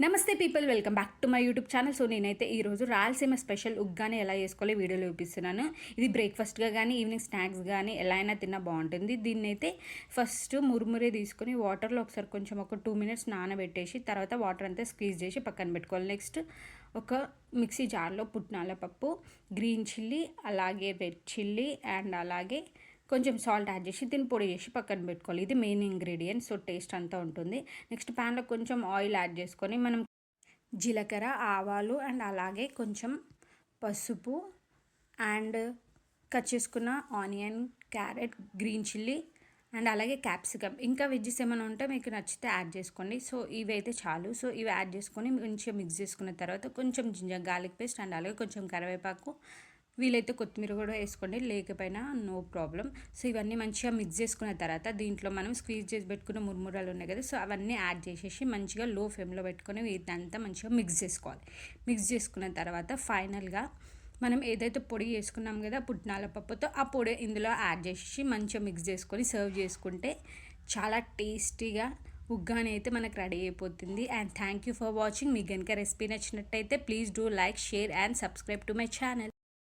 నమస్తే people, welcome back to my YouTube channel. So నేనైతే ఈరోజు రాయలసీమ స్పెషల్ ఉగ్గాని ఎలా చేసుకోవాలో వీడియోలో చూపిస్తున్నాను. ఇది బ్రేక్ఫాస్ట్గా కానీ ఈవినింగ్ స్నాక్స్ కానీ ఎలా అయినా తిన్నా బాగుంటుంది. దీన్ని అయితే ఫస్ట్ మురుమురే తీసుకొని వాటర్లో ఒకసారి కొంచెం ఒక 2 minutes నానబెట్టేసి తర్వాత వాటర్ అంతా స్క్వీజ్ చేసి పక్కన పెట్టుకోవాలి. నెక్స్ట్ ఒక మిక్సీ జార్లో పుట్నాల పప్పు, గ్రీన్ చిల్లీ, అలాగే రెడ్ చిల్లీ అండ్ అలాగే కొంచెం సాల్ట్ యాడ్ చేసి దీన్ని పొడి చేసి పక్కన పెట్టుకోవాలి. ఇది మెయిన్ ఇంగ్రీడియంట్, సో టేస్ట్ అంతా ఉంటుంది. నెక్స్ట్ ప్యాన్లో కొంచెం ఆయిల్ యాడ్ చేసుకొని మనం జీలకర్ర, ఆవాలు అండ్ అలాగే కొంచెం పసుపు అండ్ కట్ చేసుకున్న onion, carrot, green chilli and అలాగే క్యాప్సికమ్, ఇంకా వెజ్జెస్ ఏమైనా ఉంటే మీకు నచ్చితే యాడ్ చేసుకోండి. సో ఇవైతే చాలు. సో ఇవి యాడ్ చేసుకొని మంచిగా మిక్స్ చేసుకున్న తర్వాత కొంచెం జింజర్ గార్లిక్ పేస్ట్ అండ్ అలాగే కొంచెం కరివేపాకు, వీలైతే కొత్తిమీర కూడా వేసుకోండి, లేకపోయినా నో ప్రాబ్లం. సో ఇవన్నీ మంచిగా మిక్స్ చేసుకున్న తర్వాత దీంట్లో మనం స్క్వీజ్ చేసి పెట్టుకున్న మురుమురాలు ఉన్నాయి కదా, సో అవన్నీ యాడ్ చేసేసి మంచిగా లో ఫ్లేమ్లో పెట్టుకొని ఇదంతా మంచిగా మిక్స్ చేసుకోవాలి. మిక్స్ చేసుకున్న తర్వాత ఫైనల్గా మనం ఏదైతే పొడి చేసుకున్నాం కదా పుట్నాల పప్పుతో, ఆ పొడి ఇందులో యాడ్ చేసేసి మంచిగా మిక్స్ చేసుకొని సర్వ్ చేసుకుంటే చాలా టేస్టీగా ఉగ్గాని అయితే మనకు రెడీ అయిపోతుంది. And thank you for watching. మీకు కనుక రెసిపీ నచ్చినట్టయితే please do like, share and subscribe to my channel.